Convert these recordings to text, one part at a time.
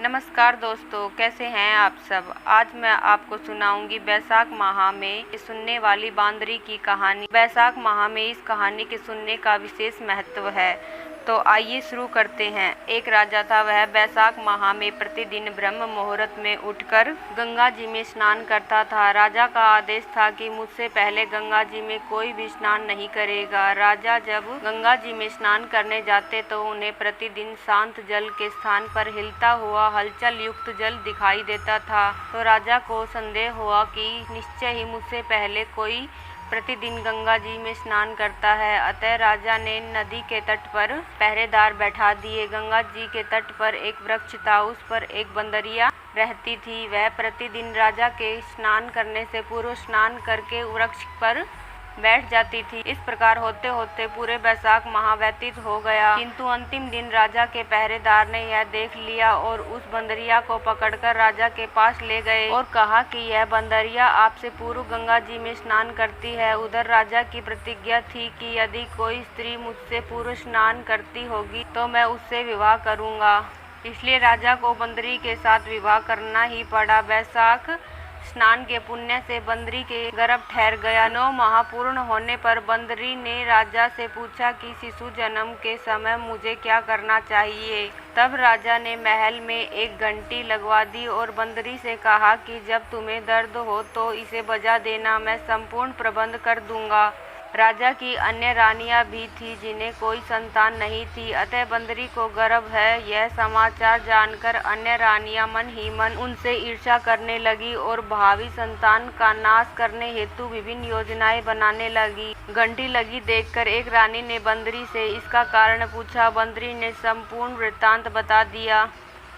नमस्कार दोस्तों, कैसे हैं आप सब। आज मैं आपको सुनाऊंगी बैसाख माह में सुनने वाली बांदरी की कहानी। बैसाख माह में इस कहानी के सुनने का विशेष महत्व है। तो आइए शुरू करते हैं। एक राजा था, वह बैसाख माह में प्रतिदिन ब्रह्म मुहूर्त में उठकर गंगा जी में स्नान करता था। राजा का आदेश था कि मुझसे पहले गंगा जी में कोई भी स्नान नहीं करेगा। राजा जब गंगा जी में स्नान करने जाते तो उन्हें प्रतिदिन शांत जल के स्थान पर हिलता हुआ हलचल युक्त जल दिखाई देता था। तो राजा को संदेह हुआ कि निश्चय ही मुझसे पहले कोई प्रतिदिन गंगा जी में स्नान करता है। अतः राजा ने नदी के तट पर पहरेदार बैठा दिए। गंगा जी के तट पर एक वृक्ष था, उस पर एक बंदरिया रहती थी। वह प्रतिदिन राजा के स्नान करने से पूर्व स्नान करके वृक्ष पर बैठ जाती थी। इस प्रकार होते होते पूरे बैसाख माह व्यतीत हो गया, किंतु अंतिम दिन राजा के पहरेदार ने यह देख लिया और उस बंदरिया को पकड़कर राजा के पास ले गए और कहा कि यह बंदरिया आपसे पूर्व गंगा जी में स्नान करती है। उधर राजा की प्रतिज्ञा थी कि यदि कोई स्त्री मुझसे पूर्व स्नान करती होगी तो मैं उससे विवाह करूंगा। इसलिए राजा को बंदरी के साथ विवाह करना ही पड़ा। बैसाख स्नान के पुण्य से बंदरी के गर्भ ठहर गया। 9 माह पूर्ण होने पर बंदरी ने राजा से पूछा कि शिशु जन्म के समय मुझे क्या करना चाहिए। तब राजा ने महल में एक घंटी लगवा दी और बंदरी से कहा कि जब तुम्हें दर्द हो तो इसे बजा देना, मैं संपूर्ण प्रबंध कर दूंगा। राजा की अन्य रानियां भी थी जिन्हें कोई संतान नहीं थी, अतः बंदरी को गर्भ है यह समाचार जानकर अन्य रानियां मन ही मन उनसे ईर्ष्या करने लगी और भावी संतान का नाश करने हेतु विभिन्न योजनाएं बनाने लगी। घंटी लगी देखकर एक रानी ने बंदरी से इसका कारण पूछा। बंदरी ने संपूर्ण वृत्तांत बता दिया।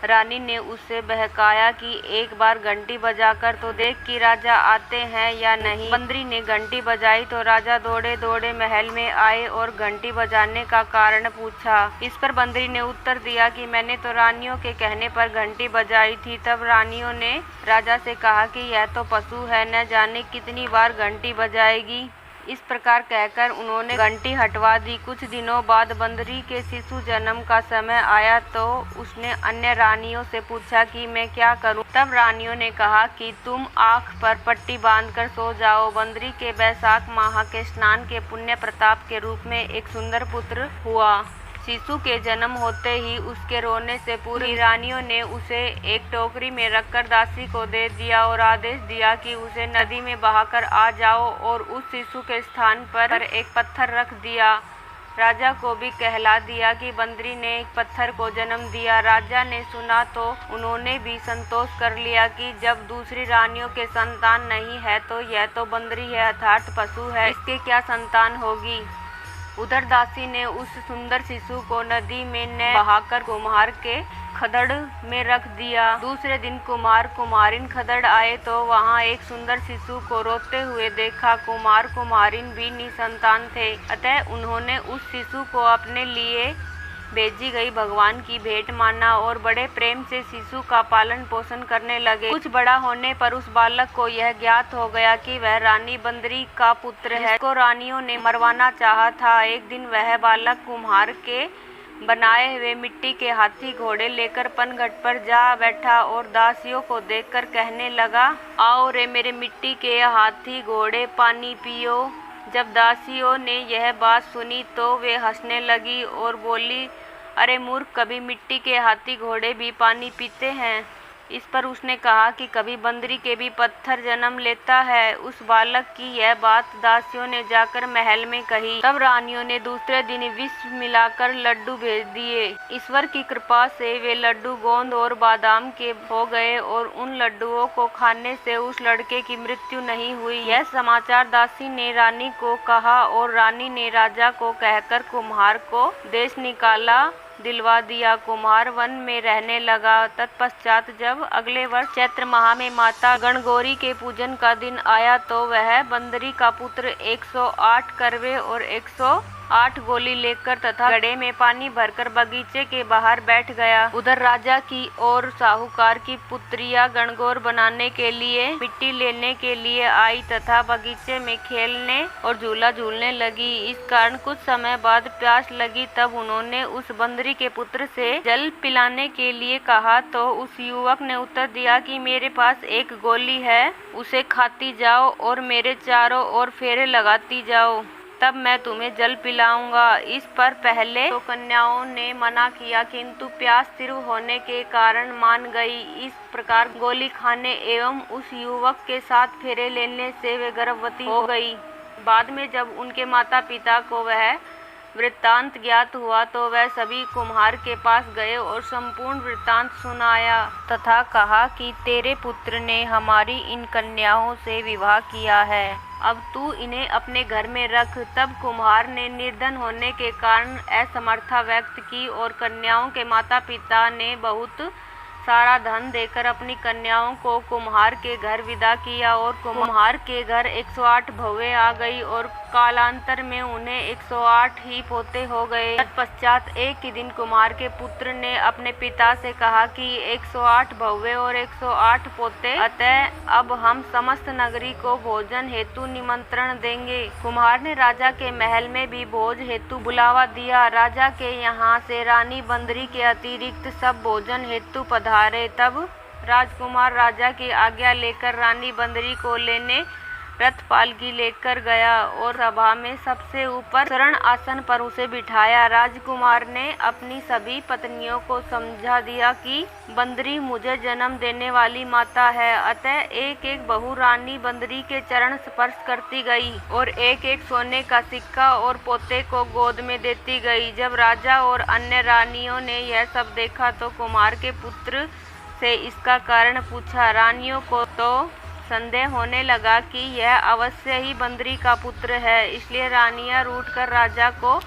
रानी ने उससे बहकाया कि एक बार घंटी बजाकर तो देख कि राजा आते हैं या नहीं। बंदरी ने घंटी बजाई तो राजा दौड़े दौड़े महल में आए और घंटी बजाने का कारण पूछा। इस पर बंदरी ने उत्तर दिया कि मैंने तो रानियों के कहने पर घंटी बजाई थी। तब रानियों ने राजा से कहा कि यह तो पशु है, न जाने कितनी बार घंटी बजाएगी। इस प्रकार कहकर उन्होंने घंटी हटवा दी। कुछ दिनों बाद बंदरी के शिशु जन्म का समय आया तो उसने अन्य रानियों से पूछा कि मैं क्या करूं। तब रानियों ने कहा कि तुम आंख पर पट्टी बांधकर सो जाओ। बंदरी के बैसाख माह के स्नान के पुण्य प्रताप के रूप में एक सुंदर पुत्र हुआ। शिशु के जन्म होते ही उसके रोने से पूरी रानियों ने उसे एक टोकरी में रखकर दासी को दे दिया और आदेश दिया कि उसे नदी में बहाकर आ जाओ और उस शिशु के स्थान पर एक पत्थर रख दिया। राजा को भी कहला दिया कि बंदरी ने एक पत्थर को जन्म दिया। राजा ने सुना तो उन्होंने भी संतोष कर लिया कि जब दूसरी रानियों के संतान नहीं है तो यह तो बंदरी है अर्थात पशु है, इसके क्या संतान होगी। उधर दासी ने उस सुंदर शिशु को नदी में न बहाकर कुम्हार के खदड़ में रख दिया। दूसरे दिन कुम्हार कुम्हारिन खदड़ आए तो वहां एक सुंदर शिशु को रोते हुए देखा। कुम्हार कुम्हारिन भी निसंतान थे, अतः उन्होंने उस शिशु को अपने लिए भेजी गई भगवान की भेंट माना और बड़े प्रेम से शिशु का पालन पोषण करने लगे। कुछ बड़ा होने पर उस बालक को यह ज्ञात हो गया कि वह रानी बंदरी का पुत्र है, जिसको रानियों ने मरवाना चाहा था। एक दिन वह बालक कुम्हार के बनाए हुए मिट्टी के हाथी घोड़े लेकर पनघट पर जा बैठा और दासियों को देखकर कहने लगा, आओ रे मेरे मिट्टी के हाथी घोड़े पानी पियो। जब दासियों ने यह बात सुनी तो वे हंसने लगी और बोली, अरे मूर्ख, कभी मिट्टी के हाथी घोड़े भी पानी पीते हैं। इस पर उसने कहा कि कभी बंदरी के भी पत्थर जन्म लेता है। उस बालक की यह बात दासियों ने जाकर महल में कही। तब रानियों ने दूसरे दिन विष मिलाकर लड्डू भेज दिए। ईश्वर की कृपा से वे लड्डू गोंद और बादाम के हो गए और उन लड्डुओं को खाने से उस लड़के की मृत्यु नहीं हुई। यह समाचार दासी ने रानी को कहा और रानी ने राजा को कहकर कुम्हार को देश निकाला दिलवा दिया। कुम्हार वन में रहने लगा। तत्पश्चात जब अगले वर्ष चैत्र माह में माता गणगौरी के पूजन का दिन आया तो वह बंदरी का पुत्र 108 करवे और 108 8 गोली लेकर तथा घड़े में पानी भरकर बगीचे के बाहर बैठ गया। उधर राजा की और साहूकार की पुत्रियां गणगौर बनाने के लिए मिट्टी लेने के लिए आई तथा बगीचे में खेलने और झूला झूलने लगी। इस कारण कुछ समय बाद प्यास लगी, तब उन्होंने उस बंदरी के पुत्र से जल पिलाने के लिए कहा तो उस युवक ने उत्तर दिया कि मेरे पास एक गोली है, उसे खाती जाओ और मेरे चारों ओर फेरे लगाती जाओ, तब मैं तुम्हें जल पिलाऊंगा। इस पर पहले तो कन्याओं ने मना किया, किंतु प्यास तीव्र होने के कारण मान गई। इस प्रकार गोली खाने एवं उस युवक के साथ फेरे लेने से वे गर्भवती हो गई। बाद में जब उनके माता पिता को वह वृत्तांत ज्ञात हुआ तो वह सभी कुम्हार के पास गए और संपूर्ण वृत्तांत सुनाया तथा कहा कि तेरे पुत्र ने हमारी इन कन्याओं से विवाह किया है, अब तू इन्हें अपने घर में रख। तब कुम्हार ने निर्धन होने के कारण असमर्थता व्यक्त की और कन्याओं के माता पिता ने बहुत सारा धन देकर अपनी कन्याओं को कुम्हार के घर विदा किया और कुम्हार के घर 108 भवें आ गई और कालांतर में उन्हें 108 ही पोते हो गए। तत्पश्चात एक ही दिन कुम्हार के पुत्र ने अपने पिता से कहा कि 108 भवें और 108 पोते, अतः अब हम समस्त नगरी को भोजन हेतु निमंत्रण देंगे। कुम्हार ने राजा के महल में भी भोज हेतु बुलावा दिया। राजा के यहाँ से रानी बंदरी के अतिरिक्त सब भोजन हेतु पधारे। तब राजकुमार राजा की आज्ञा लेकर रानी बंदरी को लेने रथ पालकी लेकर गया और सभा में सबसे ऊपर शरण आसन पर उसे बिठाया। राजकुमार ने अपनी सभी पत्नियों को समझा दिया कि बंदरी मुझे जन्म देने वाली माता है, अतः एक एक बहू रानी बंदरी के चरण स्पर्श करती गई और एक एक सोने का सिक्का और पोते को गोद में देती गई। जब राजा और अन्य रानियों ने यह सब देखा तो कुमार के पुत्र से इसका कारण पूछा। रानियों को तो संदेह होने लगा कि यह अवश्य ही बंदरी का पुत्र है, इसलिए रानियां रूठकर राजा को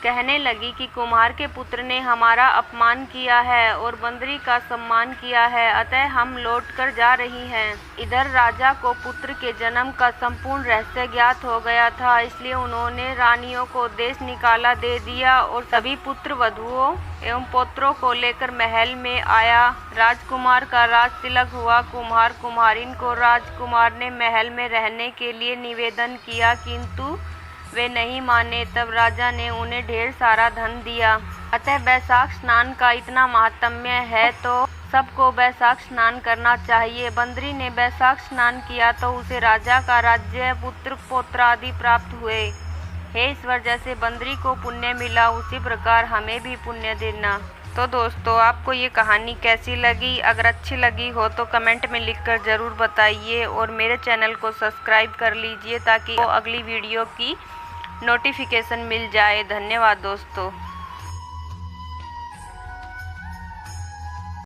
कहने लगी कि कुम्हार के पुत्र ने हमारा अपमान किया है और बंदरी का सम्मान किया है, अतः हम लौटकर जा रही हैं। इधर राजा को पुत्र के जन्म का संपूर्ण रहस्य ज्ञात हो गया था, इसलिए उन्होंने रानियों को देश निकाला दे दिया और सभी पुत्र वधुओं एवं पौत्रों को लेकर महल में आया। राजकुमार का राज तिलक हुआ। कुम्हार कुम्हारिन को राजकुमार ने महल में रहने के लिए निवेदन किया, किंतु वे नहीं माने। तब राजा ने उन्हें ढेर सारा धन दिया। अतः बैसाख स्नान का इतना महात्म्य है तो सबको बैसाख स्नान करना चाहिए। बंदरी ने बैसाख स्नान किया तो उसे राजा का राज्य, पुत्र पौत्र आदि प्राप्त हुए। हे ईश्वर, जैसे बंदरी को पुण्य मिला उसी प्रकार हमें भी पुण्य देना। तो दोस्तों, आपको ये कहानी कैसी लगी? अगर अच्छी लगी हो तो कमेंट में लिखकर ज़रूर बताइए और मेरे चैनल को सब्सक्राइब कर लीजिए ताकि अगली वीडियो की नोटिफिकेशन मिल जाए। धन्यवाद दोस्तों।